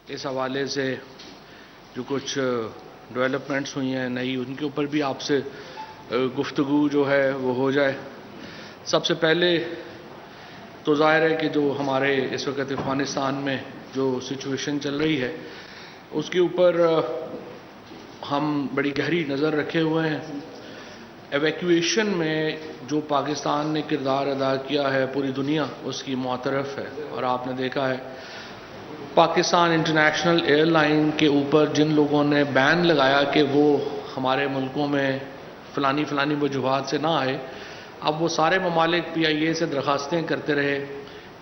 اس حوالے سے جو کچھ ڈیولپمنٹس ہوئی ہیں نئی، ان کے اوپر بھی آپ سے گفتگو جو ہے وہ ہو جائے۔ سب سے پہلے تو ظاہر ہے کہ جو ہمارے اس وقت افغانستان میں جو سچویشن چل رہی ہے اس کے اوپر ہم بڑی گہری نظر رکھے ہوئے ہیں۔ ایویکویشن میں جو پاکستان نے کردار ادا کیا ہے پوری دنیا اس کی معترف ہے، اور آپ نے دیکھا ہے پاکستان انٹرنیشنل ایئر لائن کے اوپر جن لوگوں نے بین لگایا کہ وہ ہمارے ملکوں میں فلانی وجوہات سے نہ آئے، اب وہ سارے ممالک PIA سے درخواستیں کرتے رہے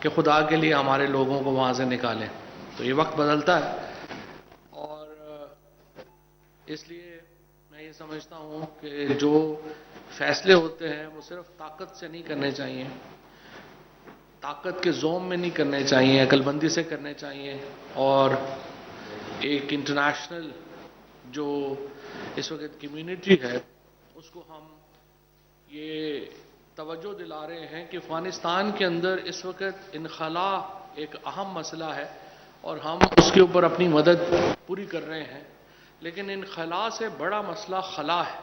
کہ خدا کے لیے ہمارے لوگوں کو وہاں سے نکالیں۔ تو یہ وقت بدلتا ہے، اور اس لیے میں یہ سمجھتا ہوں کہ جو فیصلے ہوتے ہیں وہ صرف طاقت سے نہیں کرنے چاہیے، طاقت کے زوم میں نہیں کرنے چاہیے، عقل بندی سے کرنے چاہیے، اور ایک انٹرنیشنل جو اس وقت کمیونٹی ہے اس کو ہم یہ توجہ دلا رہے ہیں کہ افغانستان کے اندر اس وقت انخلا ایک اہم مسئلہ ہے، اور ہم اس کے اوپر اپنی مدد پوری کر رہے ہیں، لیکن انخلا سے بڑا مسئلہ خلا ہے۔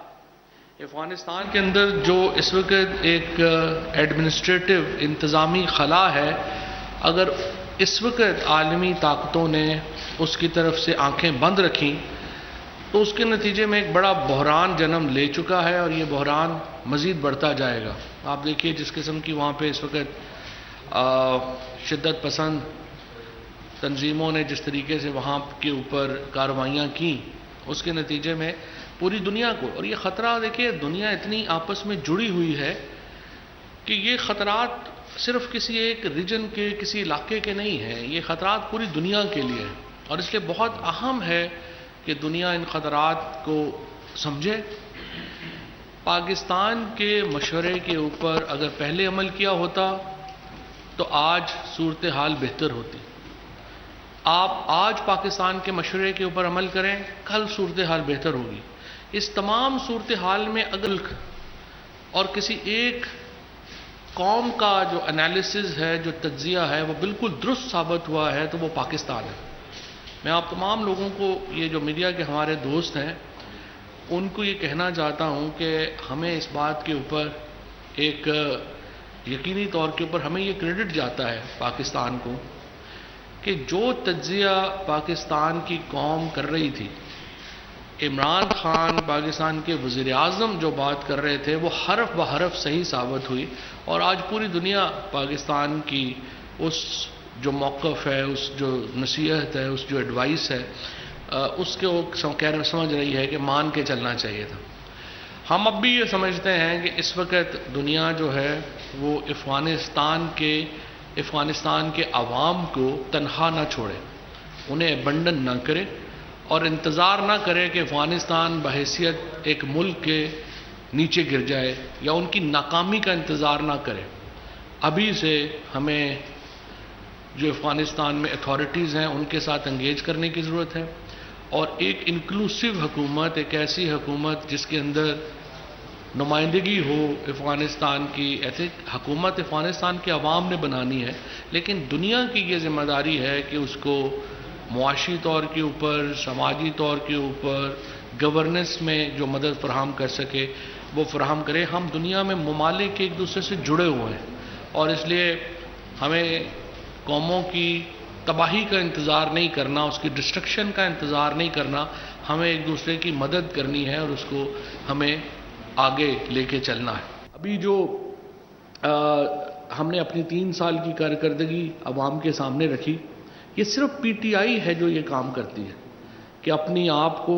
افغانستان کے اندر جو اس وقت ایک ایڈمنسٹریٹو انتظامی خلا ہے، اگر اس وقت عالمی طاقتوں نے اس کی طرف سے آنکھیں بند رکھیں تو اس کے نتیجے میں ایک بڑا بحران جنم لے چکا ہے، اور یہ بحران مزید بڑھتا جائے گا۔ آپ دیکھیے جس قسم کی وہاں پہ اس وقت شدت پسند تنظیموں نے جس طریقے سے وہاں کے اوپر کارروائیاں کی، اس کے نتیجے میں پوری دنیا کو، اور یہ خطرہ دیکھیے دنیا اتنی آپس میں جڑی ہوئی ہے کہ یہ خطرات صرف کسی ایک ریجن کے کسی علاقے کے نہیں ہیں، یہ خطرات پوری دنیا کے لیے ہیں، اور اس لیے بہت اہم ہے کہ دنیا ان خطرات کو سمجھے۔ پاکستان کے مشورے کے اوپر اگر پہلے عمل کیا ہوتا تو آج صورتحال بہتر ہوتی۔ آپ آج پاکستان کے مشورے کے اوپر عمل کریں، کل صورتحال بہتر ہوگی۔ اس تمام صورتحال میں اگر اور کسی ایک قوم کا جو انالیسز ہے، جو تجزیہ ہے، وہ بالکل درست ثابت ہوا ہے تو وہ پاکستان ہے۔ میں آپ تمام لوگوں کو، یہ جو میڈیا کے ہمارے دوست ہیں، ان کو یہ کہنا چاہتا ہوں کہ ہمیں اس بات کے اوپر ایک یقینی طور کے اوپر ہمیں یہ کریڈٹ جاتا ہے پاکستان کو کہ جو تجزیہ پاکستان کی قوم کر رہی تھی، عمران خان پاکستان کے وزیر اعظم جو بات کر رہے تھے، وہ حرف بحرف صحیح ثابت ہوئی، اور آج پوری دنیا پاکستان کی اس جو موقف ہے، اس جو نصیحت ہے، اس جو ایڈوائس ہے، اس کے وہ سمجھ رہی ہے کہ مان کے چلنا چاہیے تھا۔ ہم اب بھی یہ سمجھتے ہیں کہ اس وقت دنیا جو ہے وہ افغانستان کے عوام کو تنہا نہ چھوڑے، انہیں ایبنڈن نہ کرے، اور انتظار نہ کرے کہ افغانستان بحیثیت ایک ملک کے نیچے گر جائے، یا ان کی ناکامی کا انتظار نہ کرے۔ ابھی سے ہمیں جو افغانستان میں اتھارٹیز ہیں ان کے ساتھ انگیج کرنے کی ضرورت ہے، اور ایک انکلوسیو حکومت، ایک ایسی حکومت جس کے اندر نمائندگی ہو افغانستان کی، ایسی حکومت افغانستان کے عوام نے بنانی ہے، لیکن دنیا کی یہ ذمہ داری ہے کہ اس کو معاشی طور کے اوپر، سماجی طور کے اوپر، گورننس میں جو مدد فراہم کر سکے وہ فراہم کرے۔ ہم دنیا میں ممالک ایک دوسرے سے جڑے ہوئے ہیں، اور اس لیے ہمیں قوموں کی تباہی کا انتظار نہیں کرنا، اس کی ڈسٹرکشن کا انتظار نہیں کرنا، ہمیں ایک دوسرے کی مدد کرنی ہے، اور اس کو ہمیں آگے لے کے چلنا ہے۔ ابھی جو ہم نے اپنی 3 سال کی کارکردگی عوام کے سامنے رکھی، یہ صرف PTI ہے جو یہ کام کرتی ہے کہ اپنی آپ کو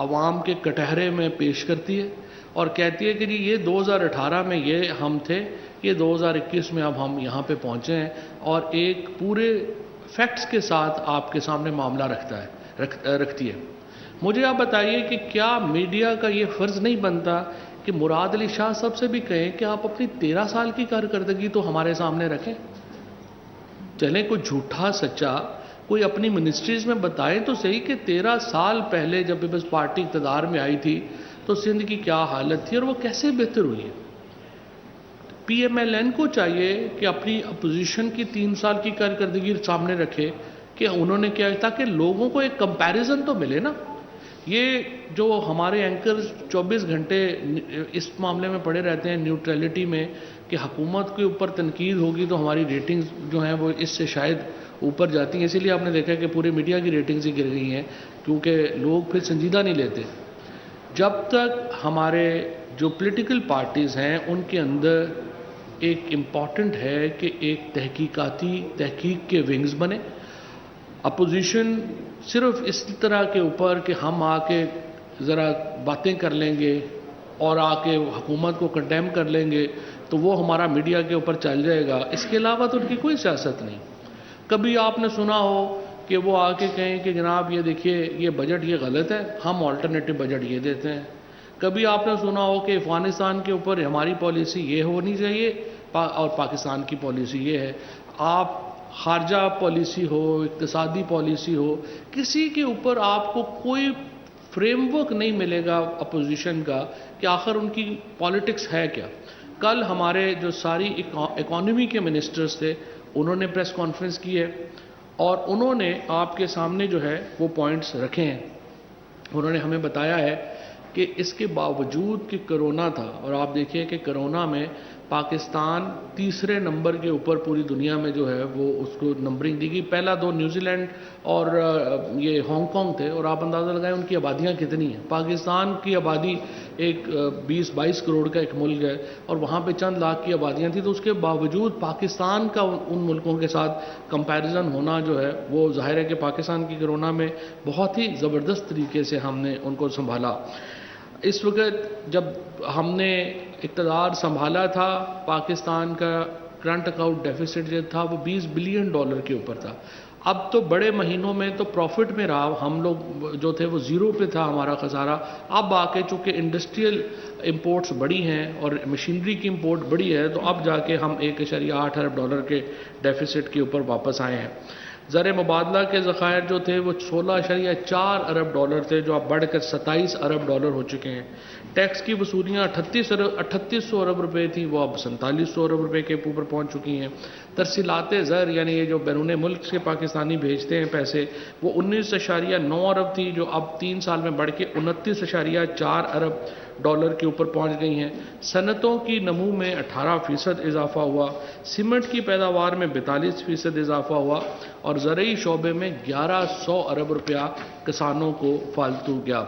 عوام کے کٹہرے میں پیش کرتی ہے، اور کہتی ہے کہ جی یہ 2018 میں یہ ہم تھے، یہ 2021 میں اب ہم یہاں پہ پہنچے ہیں، اور ایک پورے فیکٹس کے ساتھ آپ کے سامنے معاملہ رکھتی ہے۔ مجھے آپ بتائیے کہ کیا میڈیا کا یہ فرض نہیں بنتا کہ مراد علی شاہ صاحب سے بھی کہیں کہ آپ اپنی 13 سال کی کارکردگی تو ہمارے سامنے رکھیں؟ چلیں کوئی جھوٹا سچا کوئی اپنی منسٹریز میں بتائیں تو صحیح کہ 13 سال پہلے جب پیپلز پارٹی اقتدار میں آئی تھی تو سندھ کی کیا حالت تھی اور وہ کیسے بہتر ہوئی ہے۔ PMLN کو چاہیے کہ اپنی اپوزیشن کی 3 سال کی کارکردگی سامنے رکھے کہ انہوں نے کیا، تاکہ لوگوں کو ایک کمپیریزن تو ملے نا. یہ جو ہمارے اینکر 24 گھنٹے اس معاملے میں پڑے رہتے ہیں نیوٹرلٹی میں کہ حکومت کے اوپر تنقید ہوگی تو ہماری ریٹنگز جو ہیں وہ اس سے شاید اوپر جاتی ہیں. اسی لیے آپ نے دیکھا کہ پورے میڈیا کی ریٹنگز ہی گر گئی ہیں، کیونکہ لوگ پھر سنجیدہ نہیں لیتے. جب تک ہمارے جو پولیٹیکل پارٹیز ہیں ان کے اندر ایک امپورٹنٹ ہے کہ ایک تحقیق کے ونگز بنے. اپوزیشن صرف اس طرح کے اوپر کہ ہم آ کے ذرا باتیں کر لیں گے اور آ کے حکومت کو کنڈیم کر لیں گے تو وہ ہمارا میڈیا کے اوپر چل جائے گا، اس کے علاوہ تو ان کی کوئی سیاست نہیں. کبھی آپ نے سنا ہو کہ وہ آ کے کہیں کہ جناب یہ دیکھیے یہ بجٹ یہ غلط ہے، ہم آلٹرنیٹو بجٹ یہ دیتے ہیں. کبھی آپ نے سنا ہو کہ افغانستان کے اوپر ہماری پالیسی یہ ہونی چاہیے اور پاکستان کی پالیسی یہ ہے. آپ خارجہ پالیسی ہو، اقتصادی پالیسی ہو، کسی کے اوپر آپ کو کوئی فریم ورک نہیں ملے گا اپوزیشن کا کہ آخر ان کی پالیٹکس ہے کیا. کل ہمارے جو ساری اکانومی کے منسٹرز تھے انہوں نے پریس کانفرنس کی ہے اور انہوں نے آپ کے سامنے جو ہے وہ پوائنٹس رکھے ہیں. انہوں نے ہمیں بتایا ہے کہ اس کے باوجود کہ کرونا تھا، اور آپ دیکھیے کہ کرونا میں پاکستان تیسرے نمبر کے اوپر پوری دنیا میں جو ہے وہ اس کو نمبرنگ دی گئی. پہلا دو نیوزی لینڈ اور یہ ہانگ کانگ تھے، اور آپ اندازہ لگائیں ان کی آبادیاں کتنی ہیں. پاکستان کی آبادی ایک 20-22 کروڑ کا ایک ملک ہے اور وہاں پہ چند لاکھ کی آبادیاں تھیں. تو اس کے باوجود پاکستان کا ان ملکوں کے ساتھ کمپیریزن ہونا جو ہے وہ ظاہر ہے کہ پاکستان کی کرونا میں بہت ہی زبردست طریقے سے ہم نے ان کو سنبھالا. اس وقت جب ہم نے اقتدار سنبھالا تھا پاکستان کا کرنٹ اکاؤنٹ ڈیفیسٹ جو تھا وہ $20 بلین کے اوپر تھا. اب تو بڑے مہینوں میں تو پروفٹ میں رہا، ہم لوگ جو تھے وہ زیرو پہ تھا ہمارا خسارہ. اب آ کے چونکہ انڈسٹریل امپورٹس بڑی ہیں اور مشینری کی امپورٹ بڑی ہے تو اب جا کے ہم $1.8 ارب کے ڈیفیسٹ کے اوپر واپس آئے ہیں. زر مبادلہ کے ذخائر جو تھے وہ $16.4 ارب تھے جو اب بڑھ کر $27 ارب ہو چکے ہیں. ٹیکس کی وصولیاں 3800 ارب روپے تھیں، وہ اب 4700 ارب روپے کے اوپر پہنچ چکی ہیں. ترسیلات زر یعنی یہ جو بیرون ملک سے پاکستانی بھیجتے ہیں پیسے وہ 19.9 ارب تھی جو اب 3 سال میں بڑھ کے 29.4 ارب کے اوپر پہنچ گئی ہیں. صنعتوں کی نمو میں 18% اضافہ ہوا، سیمنٹ کی پیداوار میں 42% اضافہ ہوا اور زرعی شعبے میں 1100 ارب روپیہ کسانوں کو فالتو گیا.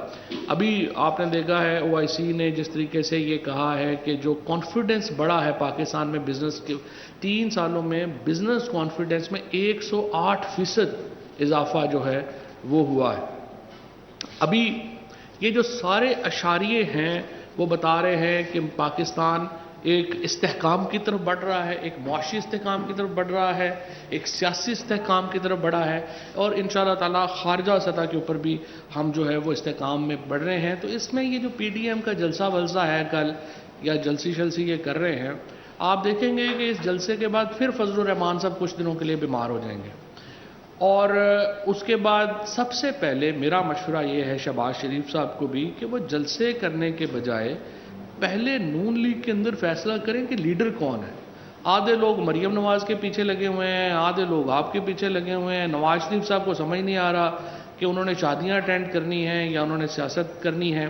ابھی آپ نے دیکھا ہے OIC نے جس طریقے سے یہ کہا ہے کہ جو کانفیڈنس بڑھا ہے پاکستان میں بزنس کے 3 سالوں میں بزنس کانفیڈنس میں 108% اضافہ جو ہے وہ ہوا ہے. ابھی یہ جو سارے اشاریے ہیں وہ بتا رہے ہیں کہ پاکستان ایک استحکام کی طرف بڑھ رہا ہے، ایک معاشی استحکام کی طرف بڑھ رہا ہے، ایک سیاسی استحکام کی طرف بڑھا ہے اور انشاءاللہ تعالی خارجہ سطح کے اوپر بھی ہم جو ہے وہ استحکام میں بڑھ رہے ہیں. تو اس میں یہ جو PDM کا جلسہ ولسہ ہے کل یا جلسی شلسی یہ کر رہے ہیں، آپ دیکھیں گے کہ اس جلسے کے بعد پھر فضل الرحمان صاحب کچھ دنوں کے لیے بیمار ہو جائیں گے اور اس کے بعد سب سے پہلے میرا مشورہ یہ ہے شہباز شریف صاحب کو بھی کہ وہ جلسے کرنے کے بجائے پہلے نون لیگ کے اندر فیصلہ کریں کہ لیڈر کون ہے. آدھے لوگ مریم نواز کے پیچھے لگے ہوئے ہیں، آدھے لوگ آپ کے پیچھے لگے ہوئے ہیں. نواز شریف صاحب کو سمجھ نہیں آ رہا کہ انہوں نے شادیاں اٹینڈ کرنی ہیں یا انہوں نے سیاست کرنی ہے.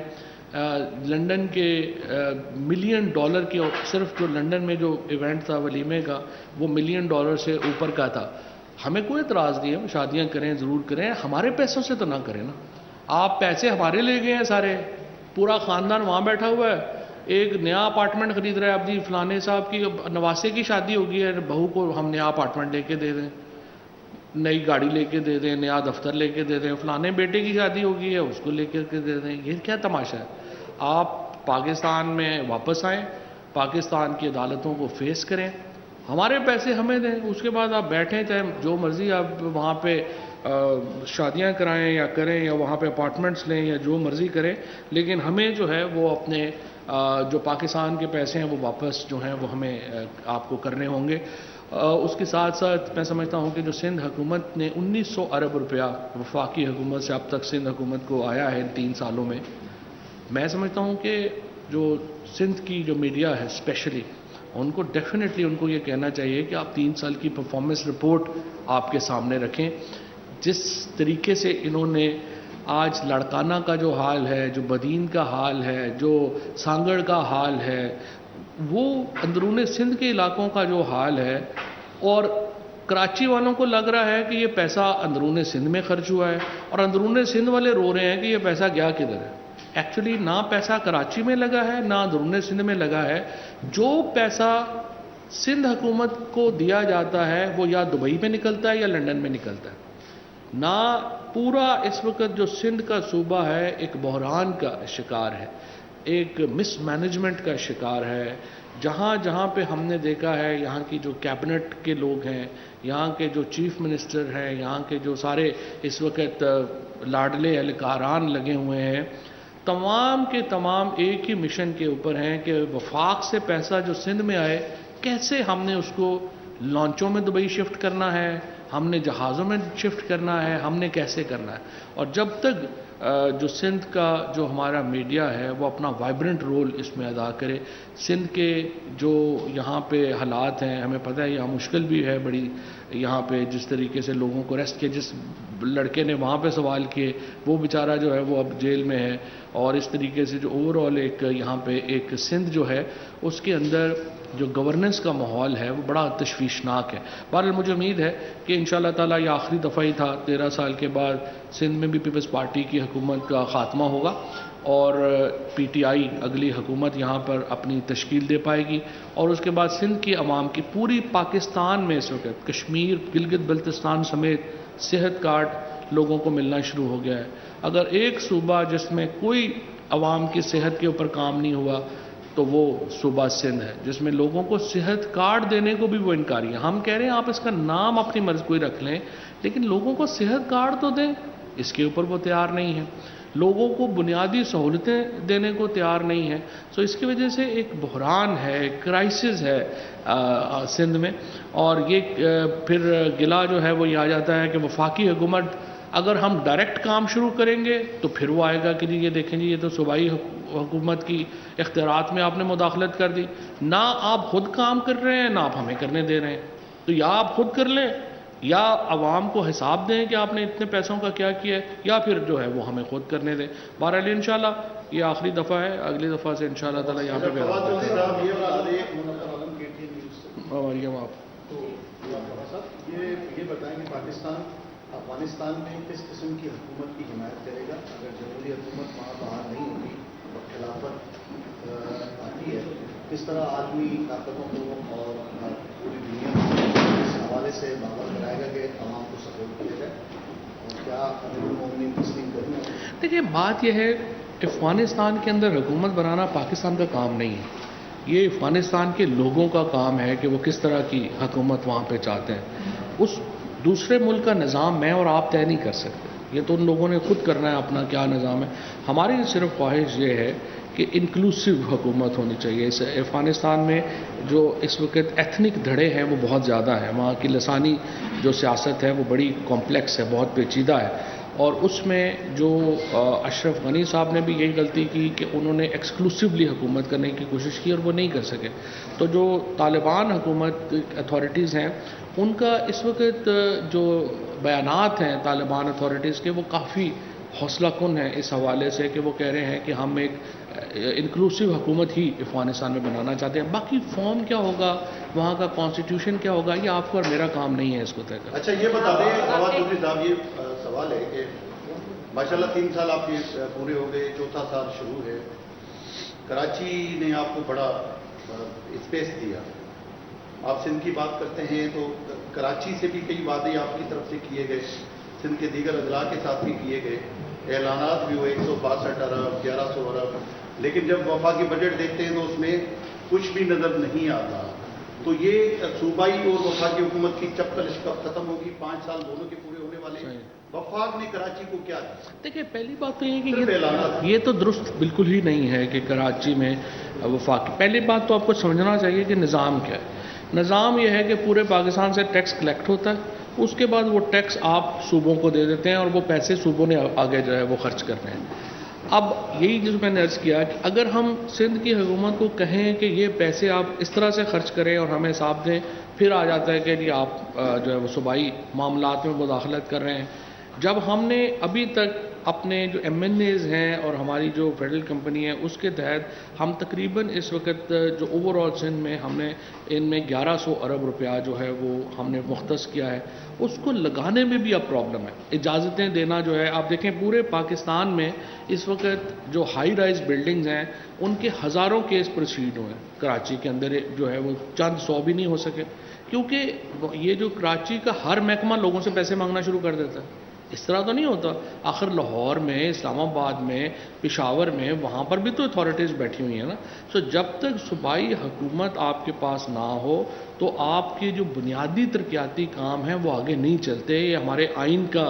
لنڈن کے $1 ملین کے صرف جو لنڈن میں جو ایونٹ تھا ولیمے کا وہ $1 ملین سے اوپر کا تھا. ہمیں کوئی اعتراض نہیں ہے، شادیاں کریں ضرور کریں، ہمارے پیسوں سے تو نہ کریں نا. آپ پیسے ہمارے لے گئے ہیں سارے، پورا خاندان وہاں بیٹھا ہوا ہے، ایک نیا اپارٹمنٹ خرید رہا ہے. اب جی فلانے صاحب کی نواسے کی شادی ہوگی ہے، بہو کو ہم نیا اپارٹمنٹ لے کے دے دیں، نئی گاڑی لے کے دے دیں، نیا دفتر لے کے دے دیں. فلانے بیٹے کی شادی ہوگی ہے اس کو لے کے دے دیں. یہ کیا تماشا ہے؟ آپ پاکستان میں واپس آئیں، پاکستان کی عدالتوں کو فیس کریں، ہمارے پیسے ہمیں دیں، اس کے بعد آپ بیٹھیں چاہے جو مرضی آپ وہاں پہ شادیاں کرائیں یا کریں یا وہاں پہ اپارٹمنٹس لیں یا جو مرضی کریں، لیکن ہمیں جو ہے وہ اپنے جو پاکستان کے پیسے ہیں وہ واپس جو ہیں وہ ہمیں آپ کو کرنے ہوں گے. اس کے ساتھ ساتھ میں سمجھتا ہوں کہ جو سندھ حکومت نے 1900 ارب روپیہ وفاقی حکومت سے اب تک سندھ حکومت کو آیا ہے ان 3 سالوں میں سمجھتا ہوں کہ جو سندھ کی جو میڈیا ہے اسپیشلی ان کو ڈیفینیٹلی ان کو یہ کہنا چاہیے کہ آپ 3 سال کی پرفارمنس رپورٹ آپ کے سامنے رکھیں. جس طریقے سے انہوں نے آج لڑکانہ کا جو حال ہے، جو بدین کا حال ہے، جو سانگڑ کا حال ہے، وہ اندرون سندھ کے علاقوں کا جو حال ہے، اور کراچی والوں کو لگ رہا ہے کہ یہ پیسہ اندرون سندھ میں خرچ ہوا ہے، اور اندرون سندھ والے رو رہے ہیں کہ یہ پیسہ گیا کدھر ہے۔ ایکچولی نہ پیسہ کراچی میں لگا ہے نہ اندرون سندھ میں لگا ہے۔ جو پیسہ سندھ حکومت کو دیا جاتا ہے وہ یا دبئی میں نکلتا ہے یا لنڈن میں نکلتا ہے۔ نہ پورا اس وقت جو سندھ کا صوبہ ہے ایک بحران کا شکار ہے، ایک مس مینجمنٹ کا شکار ہے۔ جہاں جہاں پہ ہم نے دیکھا ہے، یہاں کی جو کیبنٹ کے لوگ ہیں، یہاں کے جو چیف منسٹر ہیں، یہاں کے جو سارے اس وقت لاڈلے اہلکاران لگے ہوئے ہیں، تمام کے تمام ایک ہی مشن کے اوپر ہیں کہ وفاق سے پیسہ جو سندھ میں آئے کیسے ہم نے اس کو لانچوں میں دبئی شفٹ کرنا ہے، ہم نے جہازوں میں شفٹ کرنا ہے، ہم نے کیسے کرنا ہے۔ اور جب تک جو سندھ کا جو ہمارا میڈیا ہے وہ اپنا وائبرنٹ رول اس میں ادا کرے، سندھ کے جو یہاں پہ حالات ہیں، ہمیں پتہ ہے یہاں مشکل بھی ہے بڑی، یہاں پہ جس طریقے سے لوگوں کو ریسٹ کیا، جس لڑکے نے وہاں پہ سوال کیے وہ بیچارہ جو ہے وہ اب جیل میں ہے، اور اس طریقے سے جو اوور آل ایک یہاں پہ ایک سندھ جو ہے اس کے اندر جو گورننس کا ماحول ہے وہ بڑا تشویشناک ہے۔ بہرحال مجھے امید ہے کہ انشاءاللہ تعالیٰ یہ آخری دفعہ ہی تھا، 13 سال کے بعد سندھ میں بھی پیپلز پارٹی کی حکومت کا خاتمہ ہوگا، اور پی ٹی آئی اگلی حکومت یہاں پر اپنی تشکیل دے پائے گی، اور اس کے بعد سندھ کی عوام کی پوری پاکستان میں اس وقت کشمیر، گلگت بلتستان سمیت صحت کارڈ لوگوں کو ملنا شروع ہو گیا ہے۔ اگر ایک صوبہ جس میں کوئی عوام کی صحت کے اوپر کام نہیں ہوا تو وہ صوبہ سندھ ہے، جس میں لوگوں کو صحت کارڈ دینے کو بھی وہ انکاری ہیں۔ ہم کہہ رہے ہیں آپ اس کا نام اپنی مرضی کوئی رکھ لیں، لیکن لوگوں کو صحت کارڈ تو دیں، اس کے اوپر وہ تیار نہیں ہے۔ لوگوں کو بنیادی سہولتیں دینے کو تیار نہیں ہے۔ سو اس کی وجہ سے ایک بحران ہے، ایک کرائسس ہے سندھ میں، اور یہ پھر گلہ جو ہے وہ یہ آ جاتا ہے کہ وفاقی حکومت اگر ہم ڈائریکٹ کام شروع کریں گے تو پھر وہ آئے گا کہ جی یہ دیکھیں جی یہ تو صوبائی حکومت کی اختیارات میں آپ نے مداخلت کر دی، نہ آپ خود کام کر رہے ہیں نہ آپ ہمیں کرنے دے رہے ہیں۔ تو یا آپ خود کر لیں یا عوام کو حساب دیں کہ آپ نے اتنے پیسوں کا کیا کیا ہے، یا پھر جو ہے وہ ہمیں خود کرنے دیں۔ بہرحال انشاءاللہ یہ آخری دفعہ ہے، اگلی دفعہ سے انشاءاللہ تعالیٰ یہاں پہ یہ بتائیں کہ پاکستان افغانستان میں کس قسم کی حکومت کی حمایت کرے گا اگر جمہوری حکومت وہاں باہر نہیں ہوگی اور خلافت آتی ہے؟ کس طرح عالمی طاقتوں کو اور پوری دنیا کو اس حوالے سے باور کرائے گا کہ عوام کو سپورٹ کیا جائے، اور کیا امیر المومنین تسلیم کریں گے؟ دیکھیے بات یہ ہے، افغانستان کے اندر حکومت بنانا پاکستان کا کام نہیں ہے، یہ افغانستان کے لوگوں کا کام ہے کہ وہ کس طرح کی حکومت وہاں پہ چاہتے ہیں۔ اس دوسرے ملک کا نظام میں اور آپ طے نہیں کر سکتے، یہ تو ان لوگوں نے خود کرنا ہے اپنا کیا نظام ہے۔ ہماری صرف خواہش یہ ہے کہ انکلوسیو حکومت ہونی چاہیے۔ اس افغانستان میں جو اس وقت ایتھنک دھڑے ہیں وہ بہت زیادہ ہیں، وہاں کی لسانی جو سیاست ہے وہ بڑی کمپلیکس ہے، بہت پیچیدہ ہے، اور اس میں جو اشرف غنی صاحب نے بھی یہی غلطی کی کہ انہوں نے ایکسکلوسیولی حکومت کرنے کی کوشش کی اور وہ نہیں کر سکے۔ تو جو طالبان حکومت اتھارٹیز ہیں ان کا اس وقت جو بیانات ہیں طالبان اتھارٹیز کے وہ کافی حوصلہ کن ہیں اس حوالے سے کہ وہ کہہ رہے ہیں کہ ہم ایک انکلوسیو حکومت ہی افغانستان میں بنانا چاہتے ہیں۔ باقی فارم کیا ہوگا، وہاں کا کانسٹیٹیوشن کیا ہوگا، یہ آپ کو اور میرا کام نہیں ہے اس کو طے کرنا۔ اچھا یہ بتا دیں فواد چودھری صاحب، یہ سوال ہے کہ ماشاءاللہ 3 سال آپ کے پورے ہو گئے، 4تھا سال شروع ہے، کراچی نے آپ کو بڑا اسپیس دیا۔ آپ سندھ کی بات کرتے ہیں تو کراچی سے بھی کئی وعدے آپ کی طرف سے کیے گئے، سندھ کے دیگر اضلاع کے ساتھ بھی کیے گئے، اعلانات بھی ہوئے 162 ارب 1100 ارب، لیکن جب وفاقی بجٹ دیکھتے ہیں تو اس میں کچھ بھی نظر نہیں آتا۔ تو یہ صوبائی اور وفاقی حکومت کی چپکل کب ختم ہوگی؟ 5 سال دونوں کے پورے ہونے والے، وفاق نے کراچی کو کیا دیا؟ دیکھیے پہلی بات تو یہ ہے کہ یہ تو درست بالکل ہی نہیں ہے کہ کراچی میں وفاقی، پہلی بات تو آپ کو سمجھنا چاہیے کہ نظام کیا ہے۔ نظام یہ ہے کہ پورے پاکستان سے ٹیکس کلیکٹ ہوتا ہے، اس کے بعد وہ ٹیکس آپ صوبوں کو دے دیتے ہیں اور وہ پیسے صوبوں نے آگے جو ہے وہ خرچ کرنے ہیں۔ اب یہی جو میں نے عرض کیا کہ اگر ہم سندھ کی حکومت کو کہیں کہ یہ پیسے آپ اس طرح سے خرچ کریں اور ہمیں حساب دیں، پھر آ جاتا ہے کہ جی آپ جو ہے وہ صوبائی معاملات میں مداخلت کر رہے ہیں۔ جب ہم نے ابھی تک اپنے جو ایم این ایز ہیں اور ہماری جو فیڈرل کمپنی ہے اس کے تحت ہم تقریباً اس وقت جو اوور آل سندھ میں ہم نے ان میں 1100 ارب روپیہ جو ہے وہ ہم نے مختص کیا ہے، اس کو لگانے میں بھی اب پرابلم ہے۔ اجازتیں دینا جو ہے، آپ دیکھیں پورے پاکستان میں اس وقت جو ہائی رائز بلڈنگز ہیں ان کے ہزاروں کیس پروسیڈ ہوئے ہیں۔ کراچی کے اندر جو ہے وہ چند 100 بھی نہیں ہو سکے، کیونکہ یہ جو کراچی کا ہر محکمہ لوگوں سے پیسے مانگنا شروع کر دیتا ہے۔ اس طرح تو نہیں ہوتا، آخر لاہور میں، اسلام آباد میں، پشاور میں، وہاں پر بھی تو اتھارٹیز بیٹھی ہوئی ہیں نا۔ سو جب تک صوبائی حکومت آپ کے پاس نہ ہو تو آپ کے جو بنیادی ترقیاتی کام ہیں وہ آگے نہیں چلتے۔ یہ ہمارے آئین کا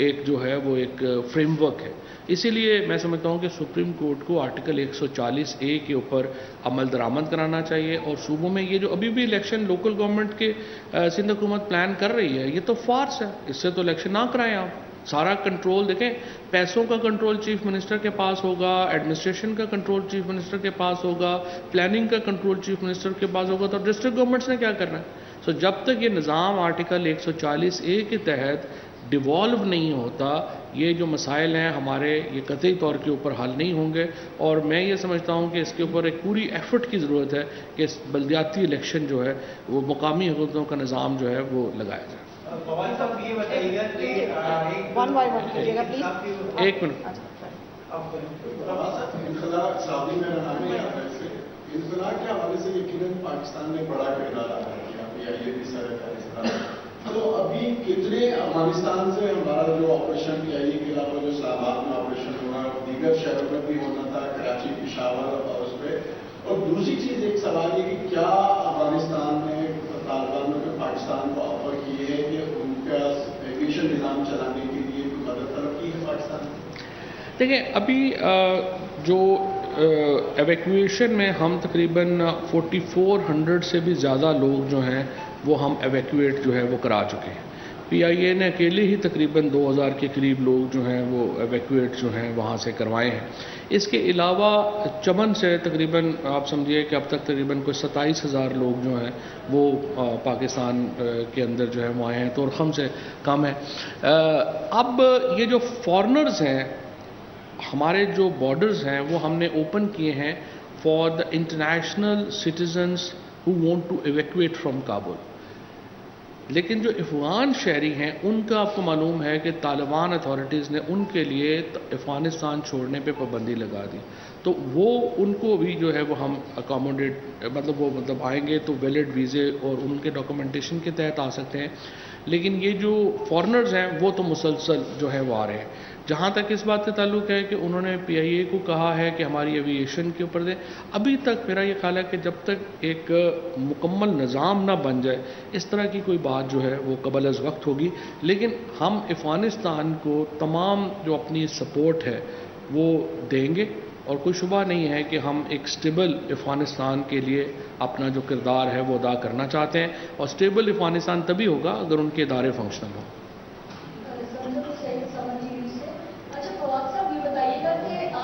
ایک جو ہے وہ ایک فریم ورک ہے۔ اسی لیے میں سمجھتا ہوں کہ سپریم کورٹ کو آرٹیکل 140A کے اوپر عمل درآمد کرانا چاہیے، اور صوبوں میں یہ جو ابھی بھی الیکشن لوکل گورنمنٹ کے سندھ حکومت پلان کر رہی ہے، یہ تو فارس ہے۔ اس سے تو الیکشن نہ کرائیں آپ۔ سارا کنٹرول دیکھیں، پیسوں کا کنٹرول چیف منسٹر کے پاس ہوگا، ایڈمنسٹریشن کا کنٹرول چیف منسٹر کے پاس ہوگا، پلاننگ کا کنٹرول چیف منسٹر کے پاس ہوگا، تو ڈسٹرکٹ گورنمنٹس نے کیا کرنا ہے؟ سو جب تک یہ نظام آرٹیکل 140A کے تحت ڈیوالو نہیں ہوتا، یہ جو مسائل ہیں ہمارے، یہ قطعی طور کے اوپر حل نہیں ہوں گے۔ اور میں یہ سمجھتا ہوں کہ اس کے اوپر ایک پوری ایفرٹ کی ضرورت ہے کہ اس بلدیاتی الیکشن جو ہے وہ مقامی حکومتوں کا نظام جو ہے وہ لگایا جائے۔ فواد صاحب یہ بتائیے گا کہ ون بائی ون کیجیے گا پلیز۔ ایک منٹ۔ انخلا سعودی میں رہنے انخلا کے حوالے سے یقیناً پاکستان نے بڑا کردار ادا کیا، PIA بھی سر۔ تو ابھی کتنے افغانستان سے ہمارا جو آپریشن PIA کے علاوہ جو اسلام آباد میں آپریشن ہونا، دیگر شہروں میں بھی ہونا تھا، کراچی، پشاور اور اس پہ۔ اور دوسری چیز ایک سوال یہ کہ کیا افغانستان نے طالبانوں کے پاکستان کو آفر کیے ہیں کہ ان کا ایویشن نظام چلانے کے لیے کوئی مدد طلب کی ہے پاکستان نے؟ دیکھیں ابھی جو ایویکویشن میں ہم تقریباً 4400 سے بھی زیادہ لوگ جو ہیں وہ ہم ایویکویٹ جو ہے وہ کرا چکے ہیں۔ PIA نے اکیلے ہی تقریباً 2000 کے قریب لوگ جو ہیں وہ ایویکویٹ جو ہیں وہاں سے کروائے ہیں۔ اس کے علاوہ چمن سے تقریباً آپ سمجھیے کہ اب تک تقریباً کوئی 27,000 لوگ جو ہیں وہ پاکستان کے اندر جو ہے وہ آئے ہیں، تو رقم سے کم ہے۔ اب یہ جو فارنرز ہیں، ہمارے جو بارڈرز ہیں وہ ہم نے اوپن کیے ہیں for the international citizens who want to evacuate from Kabul. لیکن جو افغان شہری ہیں ان کا آپ کو معلوم ہے کہ طالبان اتھارٹیز نے ان کے لیے افغانستان چھوڑنے پہ پابندی لگا دی، تو وہ ان کو بھی جو ہے وہ ہم اکاموڈیٹ مطلب آئیں گے تو ویلڈ ویزے اور ان کے ڈاکومنٹیشن کے تحت آ سکتے ہیں۔ لیکن یہ جو فارنرز ہیں وہ تو مسلسل جو ہے وہ آ رہے ہیں۔ جہاں تک اس بات کا تعلق ہے کہ انہوں نے PIA کو کہا ہے کہ ہماری ایویشن کے اوپر دیں، ابھی تک میرا یہ خیال ہے کہ جب تک ایک مکمل نظام نہ بن جائے اس طرح کی کوئی بات جو ہے وہ قبل از وقت ہوگی۔ لیکن ہم افغانستان کو تمام جو اپنی سپورٹ ہے وہ دیں گے، اور کوئی شبہ نہیں ہے کہ ہم ایک سٹیبل افغانستان کے لیے اپنا جو کردار ہے وہ ادا کرنا چاہتے ہیں، اور سٹیبل افغانستان تبھی ہوگا اگر ان کے ادارے فنکشنل ہوں۔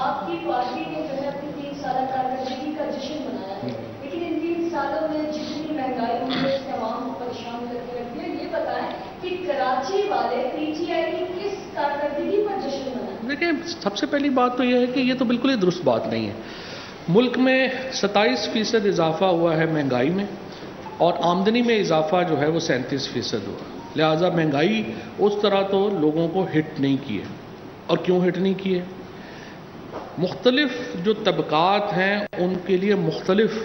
آپ کی پارٹی نے جو ہے اپنی 3 سالہ کارکردگی کا جشن منایا ہے، لیکن ان 3 سالوں میں جتنی مہنگائی ہوئی ہے اس نے عوام کو پریشان کر کے رکھ دیا۔ یہ بتائیں کہ کراچی والے PTI کی کس کارکردگی پر جشن منائے؟ دیکھیں، سب سے پہلی بات تو یہ ہے کہ یہ تو بالکل ہی درست بات نہیں ہے۔ ملک میں 27% اضافہ ہوا ہے مہنگائی میں، اور آمدنی میں اضافہ جو ہے وہ 37% ہوا۔ لہٰذا مہنگائی اس طرح تو لوگوں کو ہٹ نہیں کی ہے۔ اور کیوں ہٹ نہیں کی ہے؟ مختلف جو طبقات ہیں ان کے لیے مختلف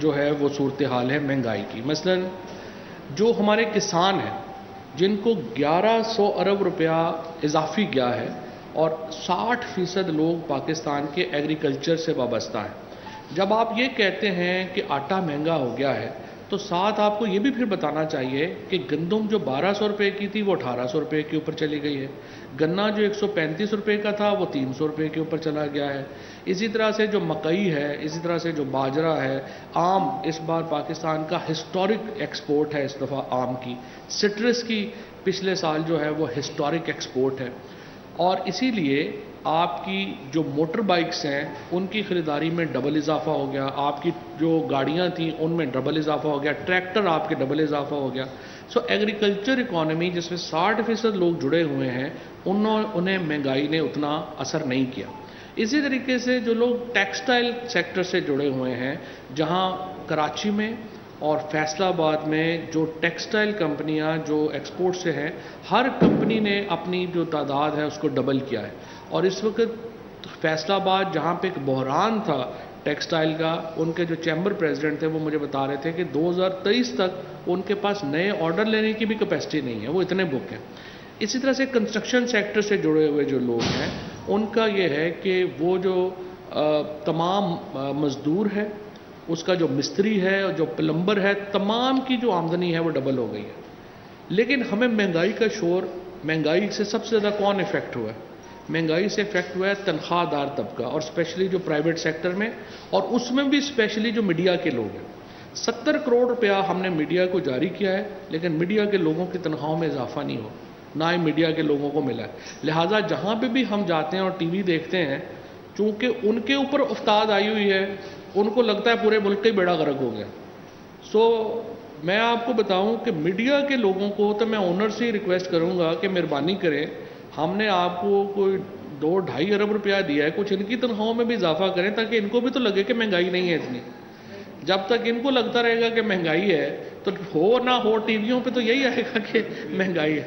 جو ہے وہ صورتحال ہے مہنگائی کی۔ مثلا جو ہمارے کسان ہیں جن کو 1100 ارب روپیہ اضافی گیا ہے، اور 60% لوگ پاکستان کے ایگریکلچر سے وابستہ ہیں۔ جب آپ یہ کہتے ہیں کہ آٹا مہنگا ہو گیا ہے تو ساتھ آپ کو یہ بھی پھر بتانا چاہیے کہ گندم جو 1200 روپے کی تھی وہ 1800 روپے کے اوپر چلی گئی ہے، گنا جو 135 روپے کا تھا وہ 300 روپے کے اوپر چلا گیا ہے۔ اسی طرح سے جو مکئی ہے، اسی طرح سے جو باجرہ ہے، آم اس بار پاکستان کا ہسٹورک ایکسپورٹ ہے اس دفعہ آم کی، سٹرس کی پچھلے سال جو ہے وہ ہسٹورک ایکسپورٹ ہے۔ اور اسی لیے آپ کی جو موٹر بائکس ہیں ان کی خریداری میں ڈبل اضافہ ہو گیا، آپ کی جو گاڑیاں تھیں ان میں ڈبل اضافہ ہو گیا، ٹریکٹر آپ کے ڈبل اضافہ ہو گیا۔ سو ایگریکلچر اکانومی جس میں 60% لوگ جڑے ہوئے ہیں انہیں مہنگائی نے اتنا اثر نہیں کیا. اسی طریقے سے جو لوگ ٹیکسٹائل سیکٹر سے جڑے ہوئے ہیں، جہاں کراچی میں اور فیصل آباد میں جو ٹیکسٹائل کمپنیاں جو ایکسپورٹ سے ہیں، ہر کمپنی نے اپنی جو تعداد ہے اس کو ڈبل کیا ہے. اور اس وقت فیصل آباد جہاں پہ ایک بحران تھا ٹیکسٹائل کا، ان کے جو چیمبر پریزیڈنٹ تھے وہ مجھے بتا رہے تھے کہ 2023 تک ان کے پاس نئے آرڈر لینے کی بھی کیپیسٹی نہیں ہے، وہ اتنے بک ہیں. اسی طرح سے کنسٹرکشن سیکٹر سے جڑے ہوئے جو لوگ ہیں ان کا یہ ہے کہ وہ جو تمام مزدور ہے، اس کا جو مستری ہے اور جو پلمبر ہے، تمام کی جو آمدنی ہے وہ ڈبل ہو گئی ہے. لیکن ہمیں مہنگائی کا شور، مہنگائی سے سب سے زیادہ کون افیکٹ ہوا ہے؟ مہنگائی سے افیکٹ ہوا ہے تنخواہ دار طبقہ، اور اسپیشلی جو پرائیویٹ سیکٹر میں، اور اس میں بھی اسپیشلی جو میڈیا کے لوگ ہیں. 70 کروڑ روپیہ ہم نے میڈیا کو جاری کیا ہے، لیکن میڈیا کے لوگوں کی تنخواہوں میں اضافہ نہیں ہو، نہ ہی میڈیا کے لوگوں کو ملا ہے. لہٰذا جہاں پہ بھی ہم جاتے ہیں اور ٹی وی دیکھتے ہیں، چونکہ ان کے اوپر افتاد آئی ہوئی ہے، ان کو لگتا ہے پورے ملک کا ہی بیڑا غرق ہو گیا. سو میں آپ کو بتاؤں کہ میڈیا کے لوگوں کو تو میں اونر سے ہی ریکویسٹ کروں گا کہ مہربانی کریں، ہم نے آپ کو کوئی 2-2.5 ارب روپیہ دیا ہے، کچھ ان کی تنخواہوں میں بھی اضافہ کریں تاکہ ان کو بھی تو لگے کہ مہنگائی نہیں ہے اتنی. جب تک ان کو لگتا رہے گا کہ مہنگائی ہے تو ہو نہ ہو ٹی ویوں پہ تو یہی آئے گا کہ مہنگائی ہے.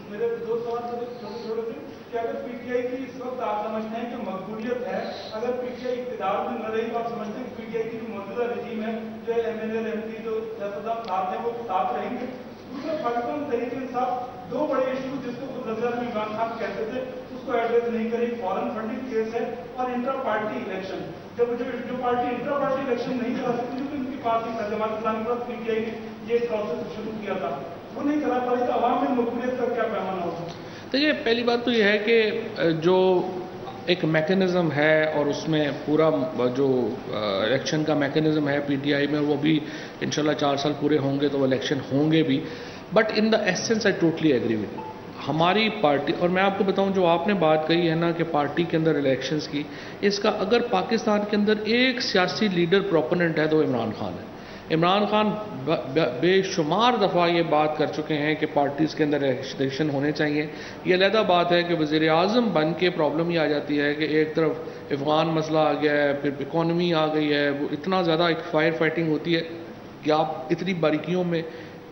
میرے 2 سوال چھوٹے تھے کہ اگر پی ٹی آئی کی اس وقت آپ سمجھتے ہیں کہ مقبولیت ہے، اگر پی ٹی آئی اقتدار میں نہ رہی تو آپ سمجھتے ہیں کہ پی ٹی آئی کی جو موجودہ رجیم ہے، جو M L A M P جو سیاستدان ساتھ ہیں وہ ساتھ رہیں گے؟ دوسرا پاکستان تحریک انصاف 2 بڑے ایشو جس کو نظر میں عمران خان کہتے تھے اس کو ایڈریس نہیں کریں، فارن فنڈنگ کیس ہے اور انٹرا پارٹی الیکشن. جب جو پارٹی انٹرا پارٹی الیکشن نہیں کرا سکتی کیونکہ ان کی پارٹی تھا جماعت اسلامی پر پی ٹی آئی نے یہ پروسیس شروع کیا تھا، وہ نہیں کرا پائی، تو عوام میں مقبولیت کا کیا پیمانہ ہوگا؟ دیکھیے پہلی بات تو یہ ہے کہ جو ایک میکینزم ہے اور اس میں پورا جو الیکشن کا میکینزم ہے پی ٹی آئی میں، وہ بھی انشاءاللہ 4 سال پورے ہوں گے تو وہ الیکشن ہوں گے بھی. But in the essence I totally agree with ہماری پارٹی. اور میں آپ کو بتاؤں جو آپ نے بات کہی ہے نا کہ پارٹی کے اندر الیکشنز کی، اس کا اگر پاکستان کے اندر ایک سیاسی لیڈر پروپوننٹ ہے تو عمران خان ہے. عمران خان بے شمار دفعہ یہ بات کر چکے ہیں کہ پارٹیز کے اندر الیکشن ہونے چاہیے. یہ علیحدہ بات ہے کہ وزیر اعظم بن کے پرابلم یہ آ جاتی ہے کہ ایک طرف افغان مسئلہ آ گیا ہے، پھر اکانومی آ گئی ہے، وہ اتنا زیادہ ایک فائر فائٹنگ ہوتی ہے کہ آپ اتنی باریکیوں میں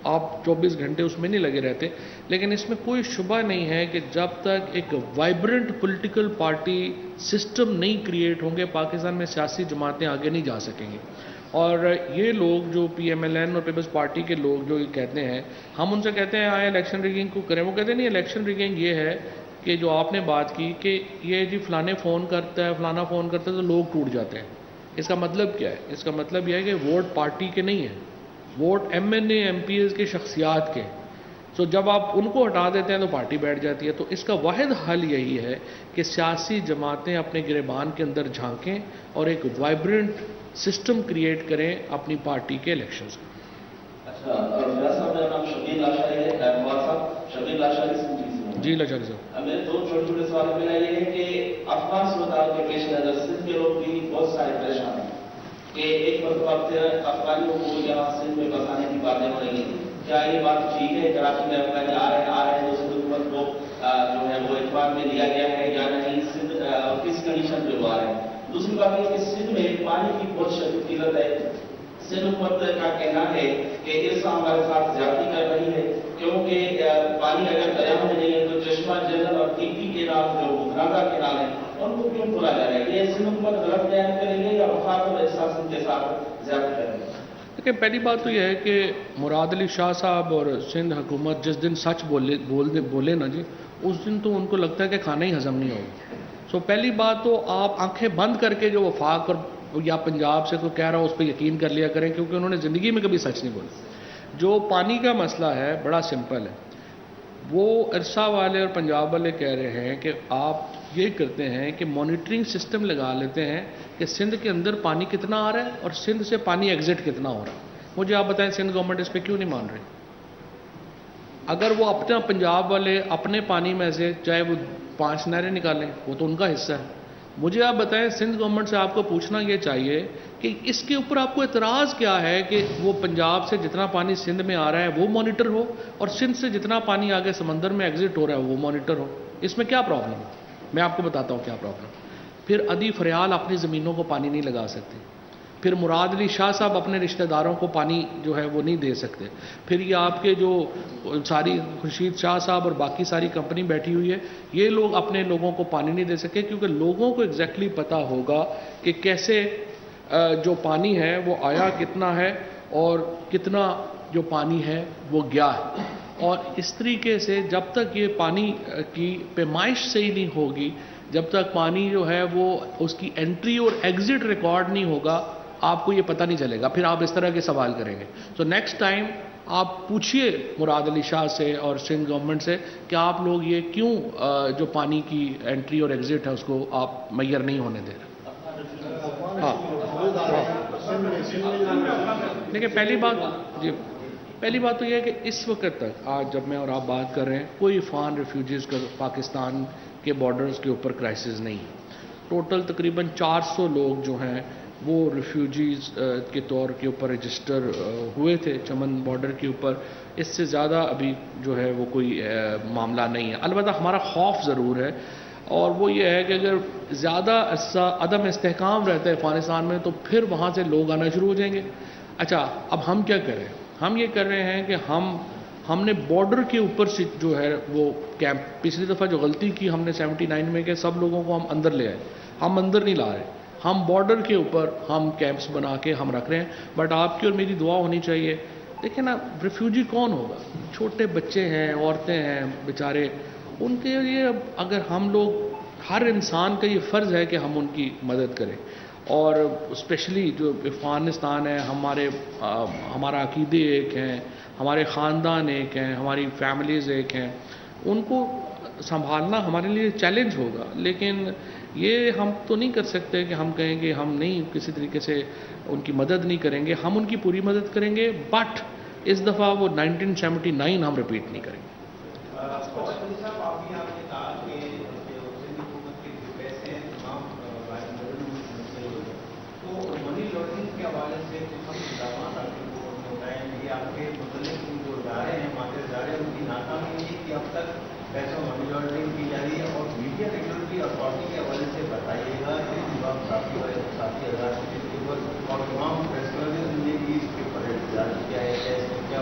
آپ 24 گھنٹے اس میں نہیں لگے رہتے. لیکن اس میں کوئی شبہ نہیں ہے کہ جب تک ایک وائبرنٹ پولیٹیکل پارٹی سسٹم نہیں کریٹ ہوں گے، پاکستان میں سیاسی جماعتیں آگے نہیں جا سکیں گی. اور یہ لوگ جو پی ایم ایل این اور پیپلز پارٹی کے لوگ جو یہ کہتے ہیں، ہم ان سے کہتے ہیں آئے الیکشن ریگنگ کو کریں، وہ کہتے ہیں نہیں، الیکشن ریگنگ یہ ہے کہ جو آپ نے بات کی کہ یہ جی فلانے فون کرتا ہے، فلانا فون کرتا ہے تو لوگ ٹوٹ جاتے ہیں. اس کا مطلب کیا ہے؟ اس کا مطلب یہ ہے کہ ووٹ پارٹی کے نہیں ہیں، vote M N A M P A's کے شخصیات کے. تو جب آپ ان کو ہٹا دیتے ہیں تو پارٹی بیٹھ جاتی ہے. تو اس کا واحد حل یہی ہے کہ سیاسی جماعتیں اپنے گریبان کے اندر جھانکیں اور ایک وائبرنٹ سسٹم کریٹ کریں اپنی پارٹی کے الیکشنز کا. اچھا فیاض صاحب، میرا نام شبیر لاشاری ہے. فواد صاحب، شبیر لاشاری سے جی لاشاری صاحب، میرے 2 چھوٹے سوال. میرا یہ ہے کہ افغان صورتحال کے پیش نظر سندھ کے لوگ بھی بہت سارے پریشان ہیں کہ ایک مرتبہ افغانیوں کو یہاں سندھ میں بسانے کی باتیں ہو رہی ہیں. کیا یہ بات ٹھیک ہے؟ کراچی میں افغانی آ رہے ہیں تو سندھ حکومت کو جو ہے وہ اعتماد میں لیا گیا ہے یا نہیں؟ سندھ کس کنڈیشن پہ وہ آ رہے ہیں؟ دوسری بات یہ کہ سندھ میں پانی کی بہت شدید قلت ہے. سندھ حکومت کا کہنا ہے کہ اس کا ہمارے ساتھ زیادتی کر رہی ہے کیونکہ پانی اگر دریاؤں میں نہیں ہے تو چشمہ جنرل اور ٹی پی کے نام جو بکراندہ کے نام ہے ان کو کیوں کھولا جا رہا ہے؟ یہ سندھ حکومت غلط بیان کریں گے یا مخاطب احساس کے ساتھ زیادتی کریں گے؟ دیکھیں پہلی بات تو یہ ہے کہ مراد علی شاہ صاحب اور سندھ حکومت جس دن سچ بولے نا جی، اس دن تو ان کو لگتا ہے کہ کھانا ہی ہضم نہیں ہوگا. سو پہلی بات تو آپ آنکھیں بند کر کے جو وفاق اور یا پنجاب سے کوئی کہہ رہا ہو اس پہ یقین کر لیا کریں، کیونکہ انہوں نے زندگی میں کبھی سچ نہیں بولا. جو پانی کا مسئلہ ہے بڑا سمپل ہے. وہ عرصہ والے اور پنجاب والے کہہ رہے ہیں کہ آپ یہ کرتے ہیں کہ مانیٹرنگ سسٹم لگا لیتے ہیں کہ سندھ کے اندر پانی کتنا آ رہا ہے اور سندھ سے پانی ایگزٹ کتنا ہو رہا ہے. مجھے آپ بتائیں سندھ گورنمنٹ اس پہ کیوں نہیں مان رہی؟ اگر وہ اپنا پنجاب والے اپنے پانی میں سے چاہے وہ 5 نہریں نکالیں وہ تو ان کا حصہ ہے، مجھے آپ بتائیں سندھ گورنمنٹ سے آپ کو پوچھنا یہ چاہیے کہ اس کے اوپر آپ کو اعتراض کیا ہے کہ وہ پنجاب سے جتنا پانی سندھ میں آ رہا ہے وہ مانیٹر ہو اور سندھ سے جتنا پانی آگے سمندر میں ایگزٹ ہو رہا ہے وہ مانیٹر ہو. اس میں کیا پرابلم ہے؟ میں آپ کو بتاتا ہوں کیا پرابلم. پھر ادی فریال اپنی زمینوں کو پانی نہیں لگا سکتے. پھر مراد علی شاہ صاحب اپنے رشتہ داروں کو پانی جو ہے وہ نہیں دے سکتے. پھر یہ آپ کے جو ساری خورشید شاہ صاحب اور باقی ساری کمپنی بیٹھی ہوئی ہے یہ لوگ اپنے لوگوں کو پانی نہیں دے سکے کیونکہ لوگوں کو ایگزیکٹلی پتہ ہوگا کہ کیسے جو پانی ہے وہ آیا کتنا ہے اور کتنا جو پانی ہے وہ گیا ہے. اور اس طریقے سے جب تک یہ پانی کی پیمائش صحیح نہیں ہوگی, جب تک پانی جو ہے وہ اس کی انٹری اور ایگزٹ ریکارڈ نہیں ہوگا, آپ کو یہ پتہ نہیں چلے گا. پھر آپ اس طرح کے سوال کریں گے. تو نیکسٹ ٹائم آپ پوچھئے مراد علی شاہ سے اور سندھ گورنمنٹ سے کہ آپ لوگ یہ کیوں جو پانی کی انٹری اور ایگزٹ ہے اس کو آپ میسر نہیں ہونے دے رہے. ہاں دیکھیں پہلی بات تو یہ ہے کہ اس وقت تک آج جب میں اور آپ بات کر رہے ہیں کوئی افغان ریفیوجیز کا پاکستان کے بارڈرز کے اوپر کرائسس نہیں ہے. ٹوٹل تقریباً 400 لوگ جو ہیں وہ ریفیوجیز کے طور کے اوپر رجسٹر ہوئے تھے چمن بارڈر کے اوپر. اس سے زیادہ ابھی جو ہے وہ کوئی معاملہ نہیں ہے. البتہ ہمارا خوف ضرور ہے اور وہ یہ ہے کہ اگر زیادہ عرصہ عدم استحکام رہتا ہے افغانستان میں تو پھر وہاں سے لوگ آنا شروع ہو جائیں گے. اچھا اب ہم کیا کریں؟ ہم یہ کر رہے ہیں کہ ہم نے بارڈر کے اوپر سے جو ہے وہ کیمپ, پچھلی دفعہ جو غلطی کی ہم نے 79 میں کہ سب لوگوں کو ہم اندر لے آئے, ہم اندر نہیں لا رہے, ہم بارڈر کے اوپر ہم کیمپس بنا کے ہم رکھ رہے ہیں. بٹ آپ کی اور میری دعا ہونی چاہیے. دیکھیں نا ریفیوجی کون ہوگا؟ چھوٹے بچے ہیں, عورتیں ہیں بیچارے, ان کے لیے اگر ہم لوگ, ہر انسان کا یہ فرض ہے کہ ہم ان کی مدد کریں. اور اسپیشلی جو افغانستان ہے ہمارا عقیدے ایک ہیں, ہمارے خاندان ایک ہیں, ہماری فیملیز ایک ہیں, ان کو سنبھالنا ہمارے لیے چیلنج ہوگا. لیکن یہ ہم تو نہیں کر سکتے کہ ہم کہیں کہ ہم نہیں کسی طریقے سے ان کی مدد نہیں کریں گے. ہم ان کی پوری مدد کریں گے بٹ اس دفعہ وہ 1979 ہم رپیٹ نہیں کریں گے. پیسوں منی لانڈرنگ کی جا رہی ہے اور میڈیا ریگولٹی اتھارٹی کے حوالے سے بتائیے گا کہ ساتھی ہزار کے اوپر اور تمام فیصلوں نے بھی اس کے اوپر احتجاج کیا ہے کیا.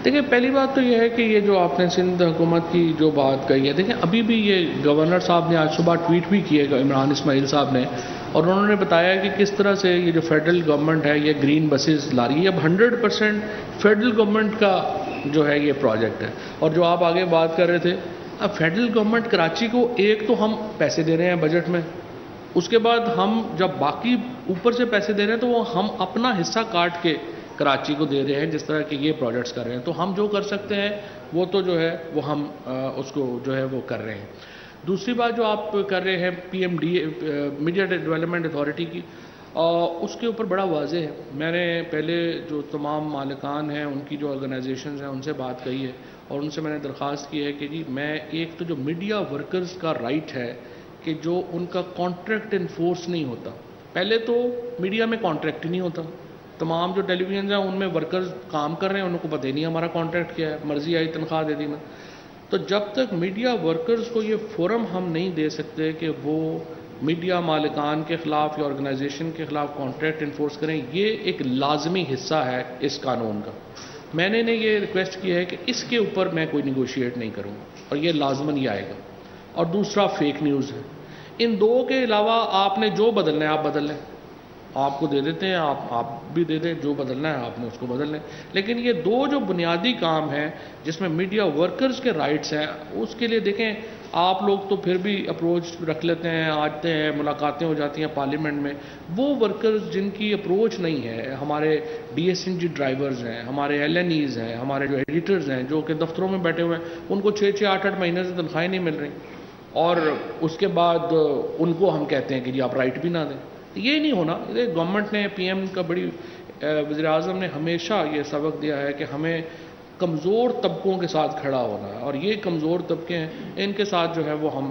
دیکھیں پہلی بات تو یہ ہے کہ یہ جو آپ نے سندھ حکومت کی جو بات کہی ہے, دیکھیں ابھی بھی یہ گورنر صاحب نے آج صبح ٹویٹ بھی کیے گا, عمران اسماعیل صاحب نے, اور انہوں نے بتایا کہ کس طرح سے یہ جو فیڈرل گورنمنٹ ہے یہ گرین بسز لا رہی ہے. اب 100% فیڈرل گورنمنٹ کا جو ہے یہ پروجیکٹ ہے. اور جو آپ آگے بات کر رہے تھے, اب فیڈرل گورنمنٹ کراچی کو ایک تو ہم پیسے دے رہے ہیں بجٹ میں, اس کے بعد ہم جب باقی اوپر سے پیسے دے رہے ہیں تو وہ ہم اپنا حصہ کاٹ کے کراچی کو دے رہے ہیں جس طرح کہ یہ پروجیکٹس کر رہے ہیں. تو ہم جو کر سکتے ہیں وہ تو جو ہے وہ ہم اس کو جو ہے وہ کر رہے ہیں. دوسری بات جو آپ کر رہے ہیں PMD میڈیا ڈیولپمنٹ اتھارٹی کی, اس کے اوپر بڑا واضح ہے. میں نے پہلے جو تمام مالکان ہیں ان کی جو آرگنائزیشنز ہیں ان سے بات کہی ہے اور ان سے میں نے درخواست کی ہے کہ جی میں ایک تو جو میڈیا ورکرز کا رائٹ ہے کہ جو ان کا کانٹریکٹ انفورس نہیں ہوتا. پہلے تو میڈیا میں کانٹریکٹ ہی نہیں ہوتا, تمام جو ٹیلی ویژنز ہیں ان میں ورکرز کام کر رہے ہیں, ان کو پتہ ہی نہیں ہمارا کانٹریکٹ کیا ہے, مرضی آئی تنخواہ دے دی میں. تو جب تک میڈیا ورکرز کو یہ فورم ہم نہیں دے سکتے کہ وہ میڈیا مالکان کے خلاف یا آرگنائزیشن کے خلاف کانٹریکٹ انفورس کریں, یہ ایک لازمی حصہ ہے اس قانون کا. میں نے یہ ریکویسٹ کی ہے کہ اس کے اوپر میں کوئی نیگوشیٹ نہیں کروں اور یہ لازماً یہ آئے گا. اور دوسرا فیک نیوز ہے. ان دو کے علاوہ آپ نے جو بدلنا ہے آپ بدل لیں, آپ کو دے دیتے ہیں, آپ بھی دے دیں, جو بدلنا ہے آپ نے اس کو بدل لیں. لیکن یہ دو جو بنیادی کام ہیں جس میں میڈیا ورکرز کے رائٹس ہیں, اس کے لیے دیکھیں آپ لوگ تو پھر بھی اپروچ رکھ لیتے ہیں, آتے ہیں, ملاقاتیں ہو جاتی ہیں پارلیمنٹ میں. وہ ورکرز جن کی اپروچ نہیں ہے, ہمارے DSNG ڈرائیورز ہیں, ہمارے LNEs ہیں, ہمارے جو ایڈیٹرز ہیں جو کہ دفتروں میں بیٹھے ہوئے ہیں, ان کو 6-6 8-8 مہینے سے تنخواہیں نہیں مل رہی, اور اس کے بعد ان کو ہم کہتے ہیں کہ جی آپ رائٹ بھی نہ دیں. یہ نہیں ہونا. گورنمنٹ نے PM کا بڑی وزیر اعظم نے ہمیشہ یہ سبق دیا ہے کہ ہمیں کمزور طبقوں کے ساتھ کھڑا ہونا ہے, اور یہ کمزور طبقے ہیں ان کے ساتھ جو ہے وہ ہم